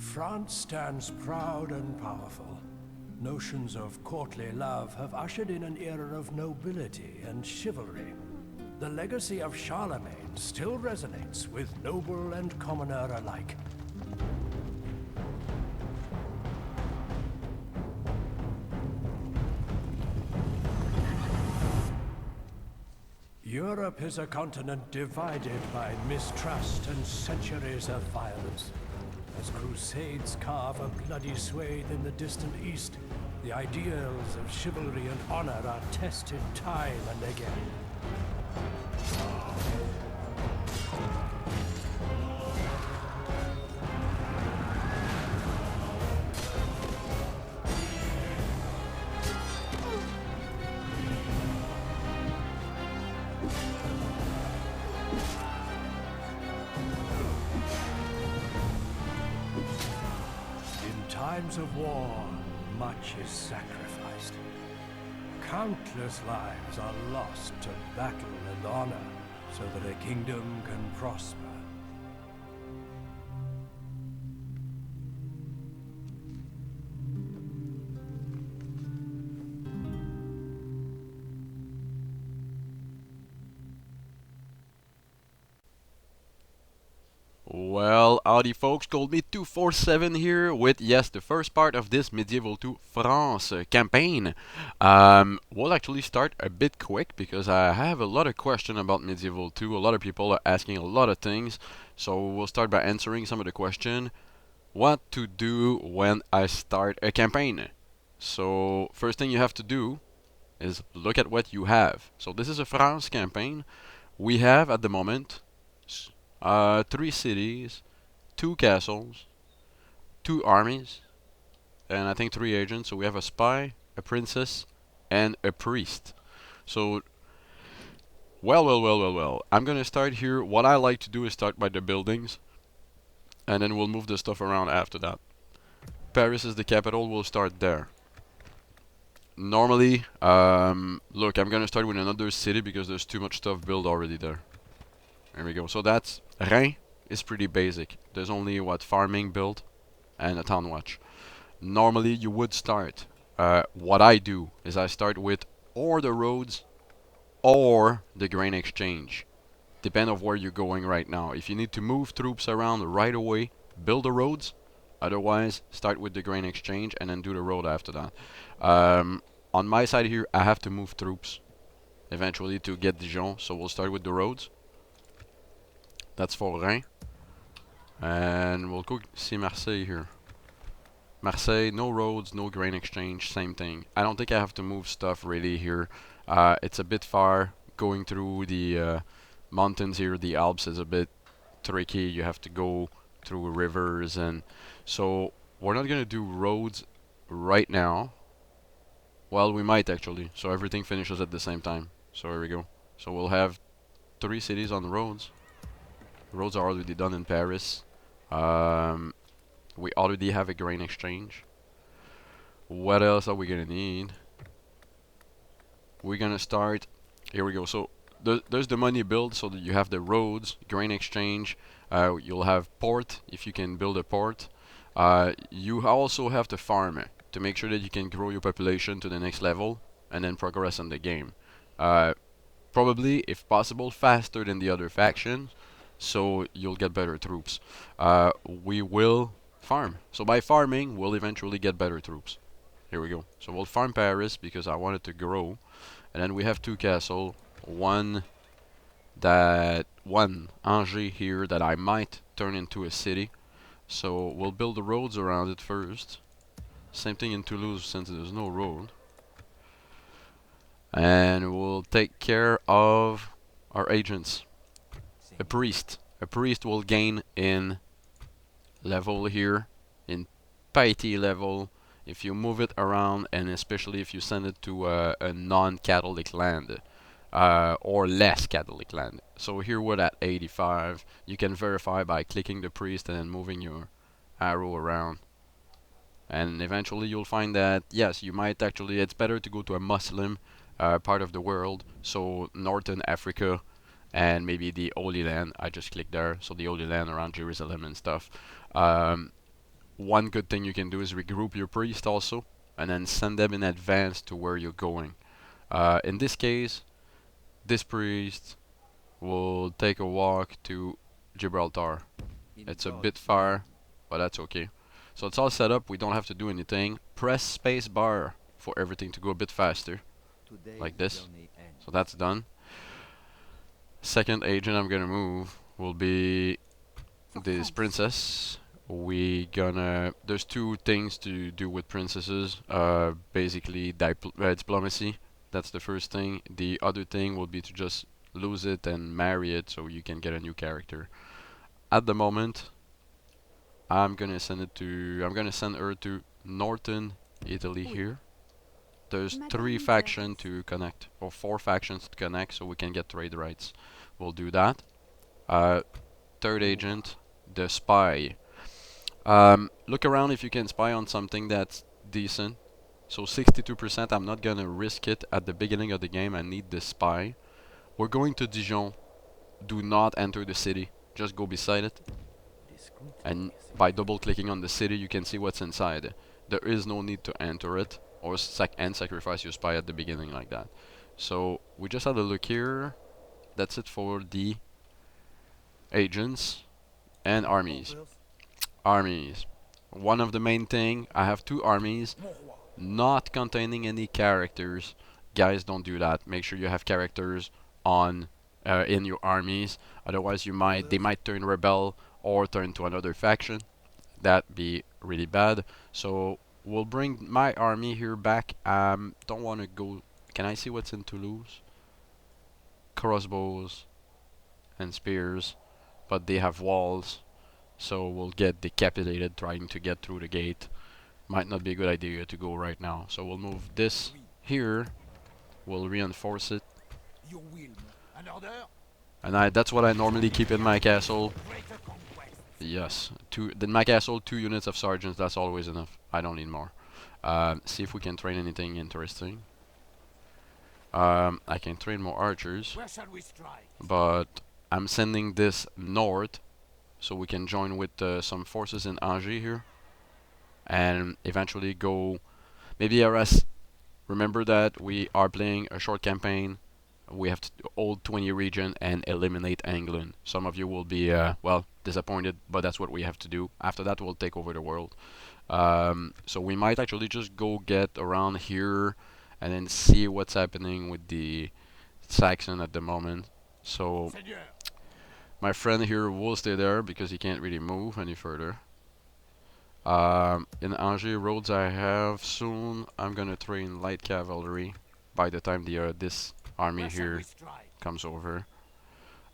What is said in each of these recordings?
France stands proud and powerful. Notions of courtly love have ushered in an era of nobility and chivalry. The legacy of Charlemagne still resonates with noble and commoner alike. Europe is a continent divided by mistrust and centuries of violence. As crusades carve a bloody swathe in the distant east, the ideals of chivalry and honor are tested time and again. In times of war, much is sacrificed. Countless lives are lost to battle and honor so that a kingdom can prosper. Well, howdy folks, ColdMeat247 here with, yes, the first part of this Medieval 2 France campaign. We'll actually start a bit quick because I have a lot of questions about Medieval 2. A lot of people are asking a lot of things, so we'll start by answering some of the questions. What to do when I start a campaign? So, first thing you have to do is look at what you have. So this is a France campaign. We have at the moment 3 cities, 2 castles, 2 armies, and I think 3 agents. So we have a spy, a princess, and a priest. So, well. I'm gonna start here. What I like to do is start by the buildings, and then we'll move the stuff around after that. Paris is the capital. We'll start there. Normally, look, I'm gonna start with another city because there's too much stuff built already there. There we go. So that's Reims is pretty basic. There's only what farming built and a town watch. Normally you would start. What I do is I start with or the roads or the grain exchange. Depend of where you're going right now. If you need to move troops around right away, build the roads. Otherwise, start with the grain exchange and then do the road after that. On my side here, I have to move troops eventually to get Dijon. So we'll start with the roads. That's for Reims. And we'll go see Marseille here. Marseille, no roads, no grain exchange, same thing. I don't think I have to move stuff really here. It's a bit far. Going through the mountains here, the Alps is a bit tricky. You have to go through rivers, and so we're not gonna do roads right now. Well, we might actually. So everything finishes at the same time. So here we go. So we'll have 3 cities on the roads. Roads are already done in Paris. We already have a grain exchange. What else are we gonna need? We're gonna start. Here we go. So there's the money build, so that you have the roads, grain exchange. You'll have port if you can build a port. You also have to farm to make sure that you can grow your population to the next level and then progress in the game. Probably, if possible, faster than the other factions. So you'll get better troops. We will farm. So by farming, we'll eventually get better troops. Here we go. So we'll farm Paris because I want it to grow. And then we have 2 castles. One Angers here that I might turn into a city. So we'll build the roads around it first. Same thing in Toulouse since there's no road. And we'll take care of our agents. A priest will gain in level here, in piety level, if you move it around, and especially if you send it to a non-Catholic land, or less Catholic land. So here we're at 85. You can verify by clicking the priest and then moving your arrow around. And eventually you'll find that, yes, you might actually, it's better to go to a Muslim part of the world, so Northern Africa, and maybe the Holy Land. I just clicked there, so the Holy Land around Jerusalem and stuff. one good thing you can do is regroup your priest also, and then send them in advance to where you're going. In this case, this priest will take a walk to Gibraltar. It's a bit far, but that's okay. So it's all set up, we don't have to do anything. Press space bar for everything to go a bit faster, like this. So that's done. Second agent I'm gonna move will be this princess. There's two things to do with princesses. Basically diplomacy, that's the first thing. The other thing will be to just lose it and marry it so you can get a new character. At the moment, I'm gonna send her to northern Italy here. There's 3 factions to connect, or 4 factions to connect, so we can get trade rights. We'll do that. Third agent, the spy. Look around if you can spy on something that's decent. So 62%, I'm not gonna risk it at the beginning of the game. I need the spy. We're going to Dijon. Do not enter the city. Just go beside it. And by double clicking on the city, you can see what's inside. There is no need to enter it or sacrifice your spy at the beginning like that. So we just had a look here. That's it for the agents and armies. Armies. One of the main thing, I have 2 armies not containing any characters. Guys, don't do that. Make sure you have characters on in your armies. Otherwise, they might turn rebel or turn to another faction. That'd be really bad. So we'll bring my army here back. Don't want to go. Can I see what's in Toulouse? Crossbows and spears, but they have walls. So we'll get decapitated trying to get through the gate. Might not be a good idea to go right now. So we'll move this here. We'll reinforce it. And that's what I normally keep in my castle. Yes, in my castle, 2 units of sergeants. That's always enough. I don't need more. See if we can train anything interesting. I can train more archers, but I'm sending this north so we can join with some forces in Angers here, and eventually go maybe Arras. Remember that we are playing a short campaign. We have to hold 20 region and eliminate England. Some of you will be well, disappointed, but that's what we have to do. After that, we'll take over the world. So we might actually just go get around here and then see what's happening with the Saxon at the moment. So my friend here will stay there because he can't really move any further. In Angers roads I have soon, I'm gonna train light cavalry by the time this army here comes over.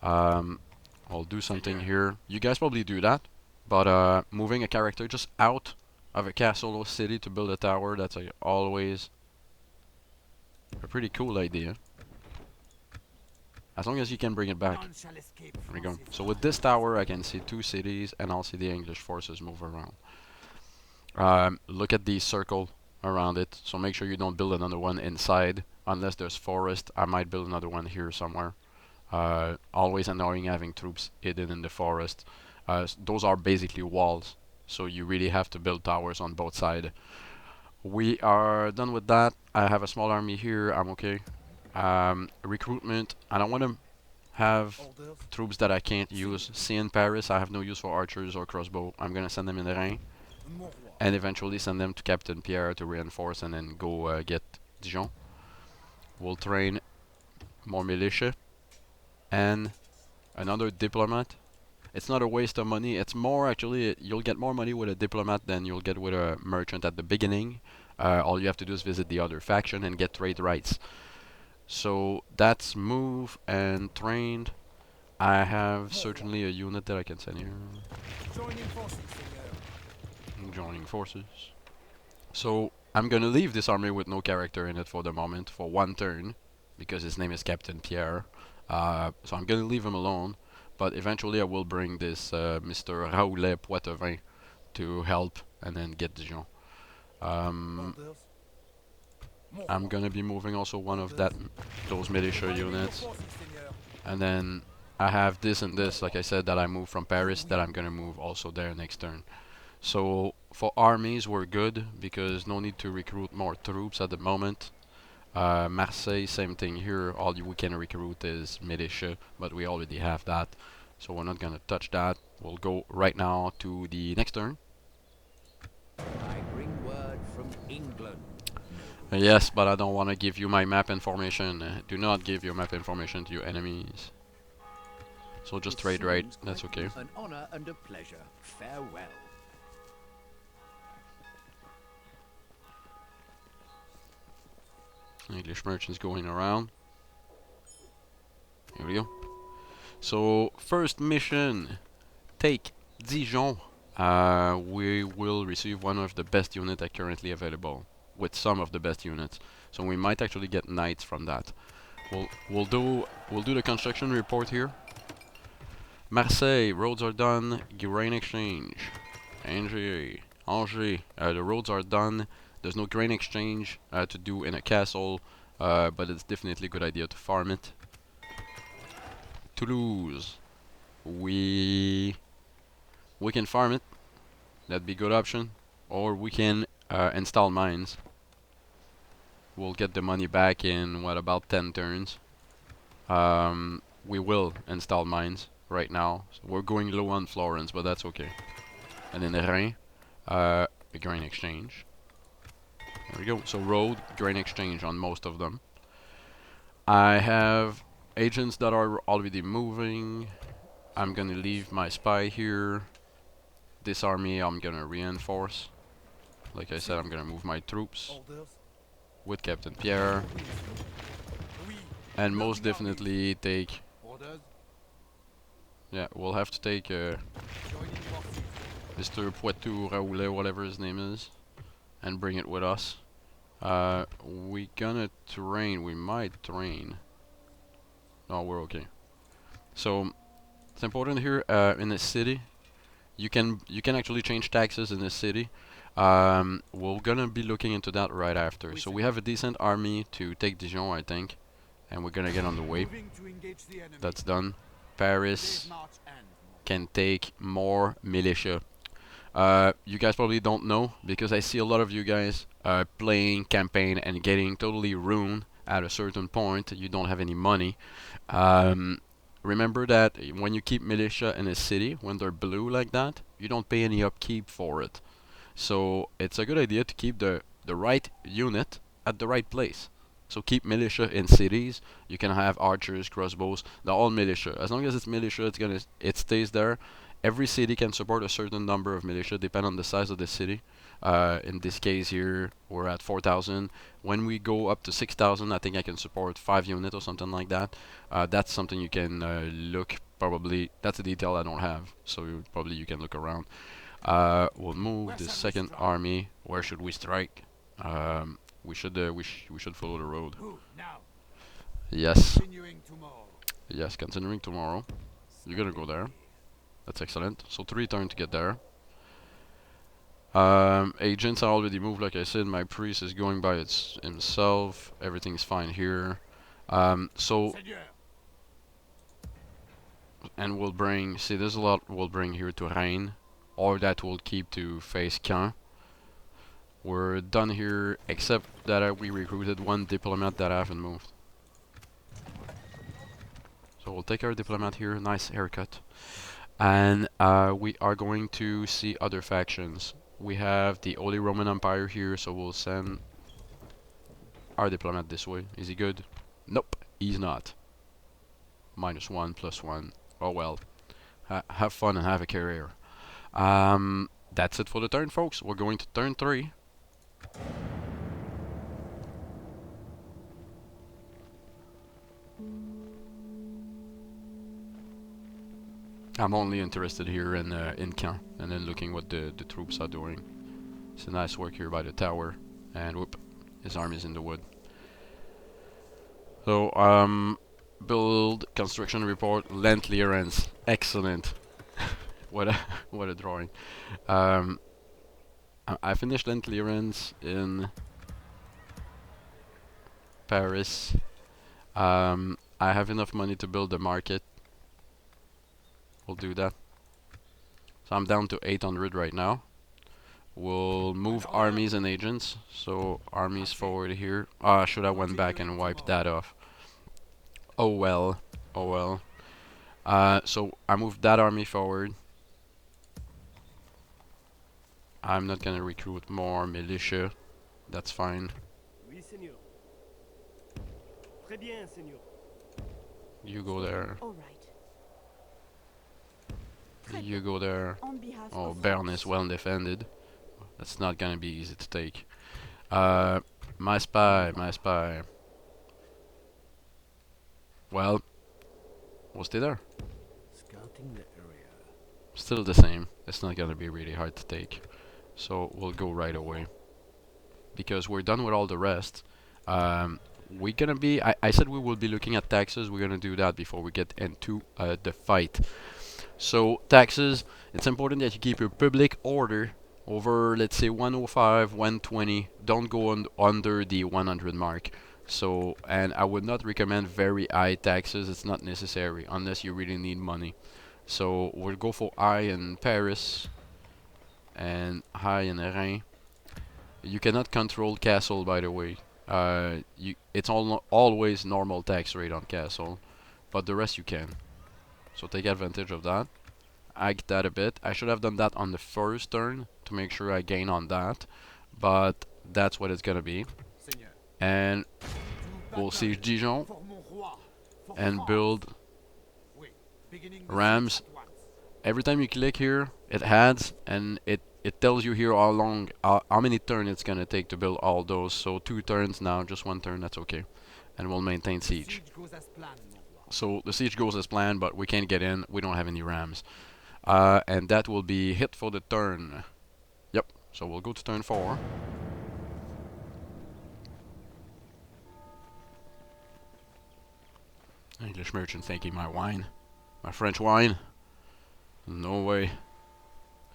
I'll do something here. You guys probably do that, but moving a character just out of a castle or city to build a tower, that's always a pretty cool idea. As long as you can bring it back. There we go. So with this tower I can see 2 cities and I'll see the English forces move around. Look at the circle around it, so make sure you don't build another one inside unless there's forest. I might build another one here somewhere. Always annoying having troops hidden in the forest. Those are basically walls, so you really have to build towers on both sides. We are done with that. I have a small army here, I'm okay. Recruitment, I don't want to have troops that I can't use. See, in Paris I have no use for archers or crossbow. I'm gonna send them in the Rhin and eventually send them to Captain Pierre to reinforce and then go get Dijon. We'll train more militia and another diplomat. It's not a waste of money. It's more actually, you'll get more money with a diplomat than you'll get with a merchant at the beginning. All you have to do is visit the other faction and get trade rights. So that's move and trained. I have certainly a unit that I can send here. Joining forces. So I'm gonna leave this army with no character in it for the moment, for 1 turn, because his name is Captain Pierre. So I'm gonna leave him alone, but eventually I will bring this Mr. Raoulet Poitevin to help and then get Dijon. I'm gonna be moving also one of those militia units, and then I have this and this, like I said, that I moved from Paris, that I'm gonna move also there next turn. So for armies, we're good because no need to recruit more troops at the moment. Marseille, same thing here. All we can recruit is militia, but we already have that, so we're not gonna touch that. We'll go right now to the next turn. I bring word from England. Yes, but I don't want to give you my map information. Do not give your map information to your enemies. So just It trade right, seems that's quite okay. An honor and a pleasure. Farewell. English merchants going around. Here we go. So first mission, take Dijon. We will receive one of the best units currently available, with some of the best units. So we might actually get knights from that. We'll do the construction report here. Marseille, roads are done. Grain exchange. Angers, the roads are done. There's no grain exchange to do in a castle, but it's definitely a good idea to farm it. Toulouse, we can farm it. That'd be a good option. Or we can install mines. We'll get the money back in what, about 10 turns. We will install mines right now. So we're going low on Florence, but that's okay. And in Rennes, a grain exchange. There we go. So road, grain exchange on most of them. I have agents that are already moving. I'm gonna leave my spy here. This army I'm gonna reinforce. Like I said, I'm gonna move my troops with Captain Pierre. And most definitely take... Yeah, we'll have to take Mr. Poitou Raoulet, whatever his name is, and bring it with us. We gonna train. We might train. No, we're okay. So it's important here in the city. You can actually change taxes in the city. We're gonna be looking into that right after. So we have a decent army to take Dijon, I think, and we're gonna get on the way. That's done. Paris can take more militia. You guys probably don't know, because I see a lot of you guys playing campaign and getting totally ruined at a certain point. You don't have any money. Remember that when you keep militia in a city, when they're blue like that, you don't pay any upkeep for it. So it's a good idea to keep the right unit at the right place. So keep militia in cities. You can have archers, crossbows. They're all militia. As long as it's militia, it stays there. Every city can support a certain number of militia, depending on the size of the city. In this case here, we're at 4,000. When we go up to 6,000, I think I can support 5 units or something like that. That's something you can look, probably. That's a detail I don't have, so probably you can look around. We'll move the second army. Where should we strike? We should follow the road. Yes. Yes, continuing tomorrow. You're gonna go there. That's excellent. So 3 turns to get there. Agents are already moved, like I said. My priest is going by himself. Everything's fine here. And we'll bring, see, there's a lot we'll bring here to Rennes, or that we'll keep to face Caen. We're done here, except that we recruited 1 diplomat that I haven't moved. So we'll take our diplomat here. Nice haircut. And we are going to see other factions. We have the Holy Roman Empire here, so we'll send our diplomat this way. Is he good? Nope, he's not. -1, +1. Oh well. Have fun and have a career. That's it for the turn, folks. We're going to turn 3. I'm only interested here in Caen, and then looking what the troops are doing. It's a nice work here by the tower, and whoop, his army's in the wood. So build construction report, land clearance, excellent. what a drawing. I finished land clearance in Paris. I have enough money to build a market. We'll do that. So I'm down to 800 right now. We'll move armies and agents. So armies forward here. Ah, I should have went back and wiped that off. Oh well. Oh well. So I moved that army forward. I'm not gonna recruit more militia. That's fine. Oui, Seigneur. Très bien, Seigneur. You go there. All right. Très You bien. go there. On behalf Oh, of Bern France. is well defended. That's not gonna be easy to take. My spy, my spy. Well, we'll stay there. Scouting the area. Still the same. It's not gonna be really hard to take. So we'll go right away. Because we're done with all the rest. We're gonna be... I said we will be looking at taxes. We're gonna do that before we get into the fight. So, taxes. It's important that you keep your public order over, let's say, 105, 120. Don't go under the 100 mark. So, and I would not recommend very high taxes. It's not necessary unless you really need money. So, we'll go for high in Paris and high in Rennes. You cannot control castle, by the way. It's always normal tax rate on castle, but the rest you can. So take advantage of that. Ag that a bit. I should have done that on the first turn to make sure I gain on that, but that's what it's gonna be. And we'll siege Dijon and build rams. Every time you click here, it adds, and it tells you here how many turns it's gonna take to build all those. So 2 turns now, just 1 turn, that's okay. And we'll maintain siege. So the siege goes as planned, but we can't get in. We don't have any rams. And that will be hit for the turn. Yep, so we'll go to turn 4. English merchant taking my wine. My French wine. No way.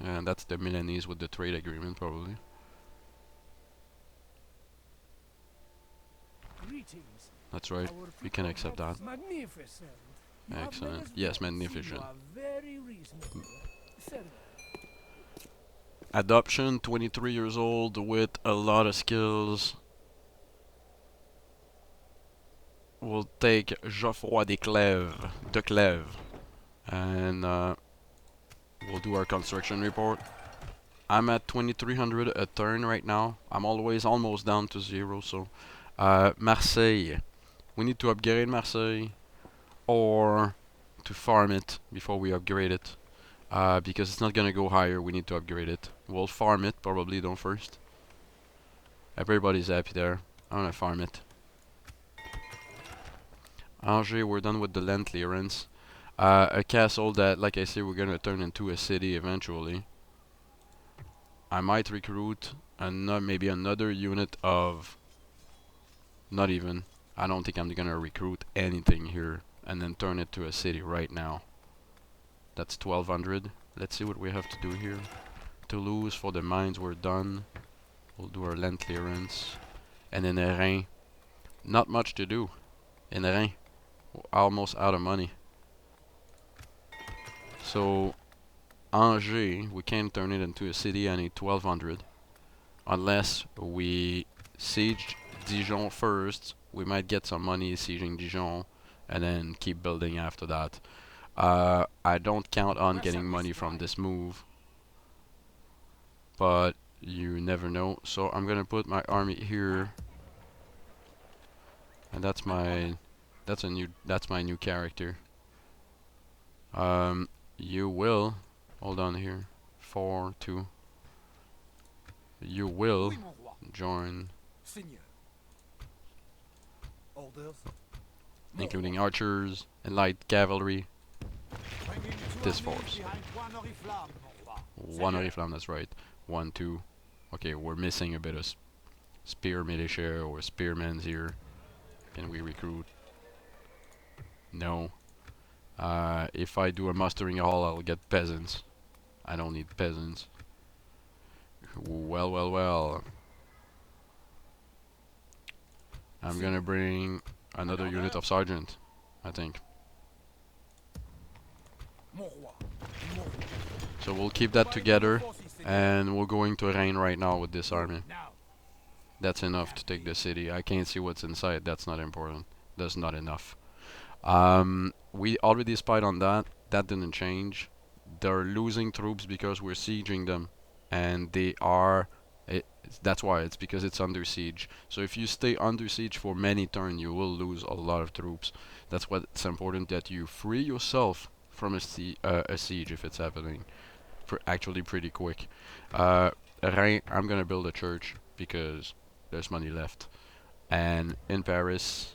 And that's the Milanese with the trade agreement, probably. Greetings. That's right. We can accept that. Magnificent. You have Excellent. let us Yes, see magnificent. you are very reasonable. Very. Adoption, 23 years old with a lot of skills. We'll take Geoffroy de Clèves. And we'll do our construction report. I'm at 2300 a turn right now. I'm almost down to 0, so Marseille. We need to upgrade Marseille or to farm it before we upgrade it. Because it's not gonna go higher, we need to upgrade it. We'll farm it probably though first. Everybody's happy there. I'm gonna farm it. Angers, we're done with the land clearance. A castle that, like I say, we're gonna turn into a city eventually. I might recruit maybe another unit of... Not even. I don't think I'm gonna recruit anything here and then turn it to a city right now. That's 1200. Let's see what we have to do here. Toulouse, for the mines, we're done. We'll do our land clearance. And in Rennes, not much to do. In Rennes, we're almost out of money. So, Angers, we can't turn it into a city. I need 1200. Unless we siege Dijon first. We might get some money sieging Dijon and then keep building after that. I don't count on getting money from this move, but you never know. So I'm gonna put my army here, and that's my new character. You will hold on here. 4-2. You will join, including archers and light cavalry. This force. 1 Oriflamme, that's right. 1, 2. Okay, we're missing a bit of spear militia or spearmen here. Can we recruit? No. If I do a mustering hall, I'll get peasants. I don't need peasants. Well. I'm gonna bring another unit of sergeant, I think. So we'll keep that together. And we're going to Rennes right now with this army. That's enough to take the city. I can't see what's inside. That's not important. That's not enough. We already spied on that. That didn't change. They're losing troops because we're sieging them, and they are. That's why. It's because it's under siege. So if you stay under siege for many turns, you will lose a lot of troops. That's why it's important that you free yourself from a siege if it's happening. Actually, pretty quick. Rennes, I'm gonna build a church because there's money left. And in Paris,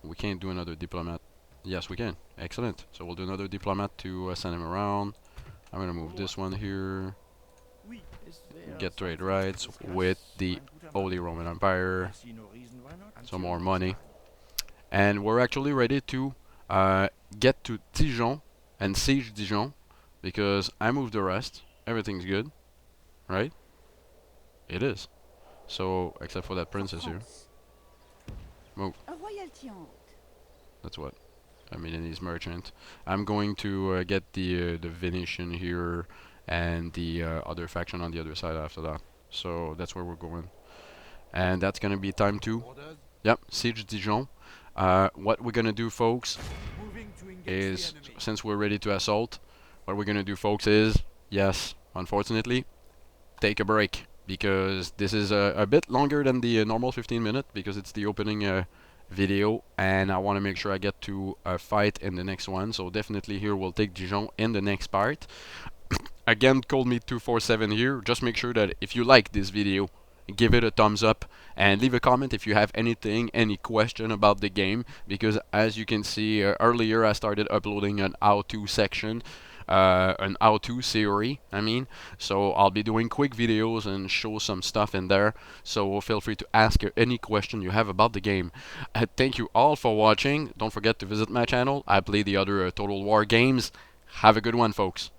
we can't do another diplomat. Yes, we can. Excellent. So we'll do another diplomat to send him around. I'm gonna move this one here. Get trade rights with the Holy Roman Empire. Some more money. And we're actually ready to get to Dijon and siege Dijon because I moved the rest. Everything's good, right? It is. So, except for that princess here. Move. That's what. A Milanese merchant. I'm going to get the Venetian here and the other faction on the other side after that. So that's where we're going. And that's gonna be time 2. Yep, siege Dijon. What we're gonna do, folks, is since we're ready to assault, what we're gonna do, folks, is yes, unfortunately, take a break because this is a bit longer than the normal 15-minute because it's the opening video, and I want to make sure I get to a fight in the next one. So definitely here we'll take Dijon in the next part. Again, ColdMeat247 here. Just make sure that if you like this video, give it a thumbs up and leave a comment if you have anything, any question about the game, because as you can see earlier I started uploading an how-to section, an how-to series, so I'll be doing quick videos and show some stuff in there, so feel free to ask any question you have about the game. Thank you all for watching. Don't forget to visit my channel. I play the other Total War games. Have a good one, folks.